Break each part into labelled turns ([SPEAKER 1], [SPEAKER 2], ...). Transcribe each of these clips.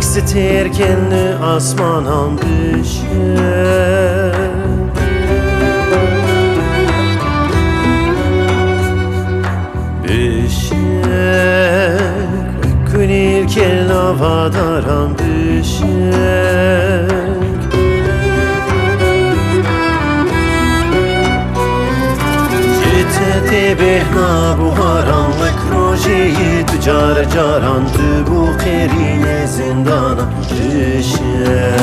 [SPEAKER 1] سترکن آسمانم بشه کنیر که نوادارم بشه جته بهنا بوهارم وکروجی تجار جاران تو بو قرین زندانم بشه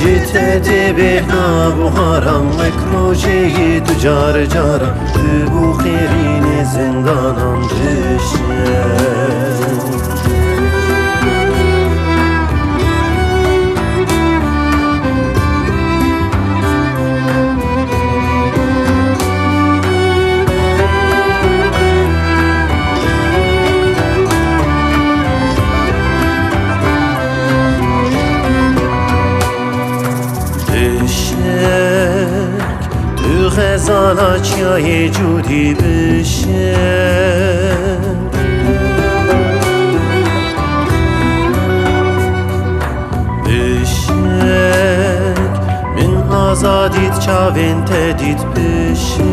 [SPEAKER 1] جته بهنا بوهارم وکروجی تجار جاران تو بو قرین زندانم بشه تو غزالا چیای جودی بشه من آزادیت چاوین تدید بشه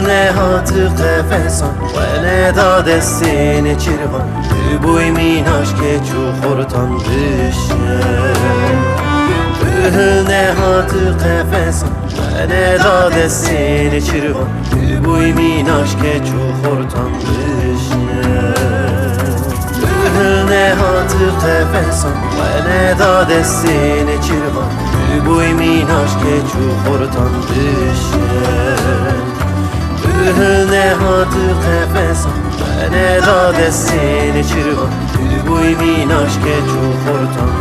[SPEAKER 1] نهات قفصان و نداد سین چرغان بوی میناش که چو خورتان بشه نهات قفصان و نداد سین چرغان بوی میناش که چو خورتان بشه نهات قفصان و نداد سین چرغان بوی میناش که چو خورتان بشه نهات قفصان و نداد سین چرغان بوی میناش که چو خورتان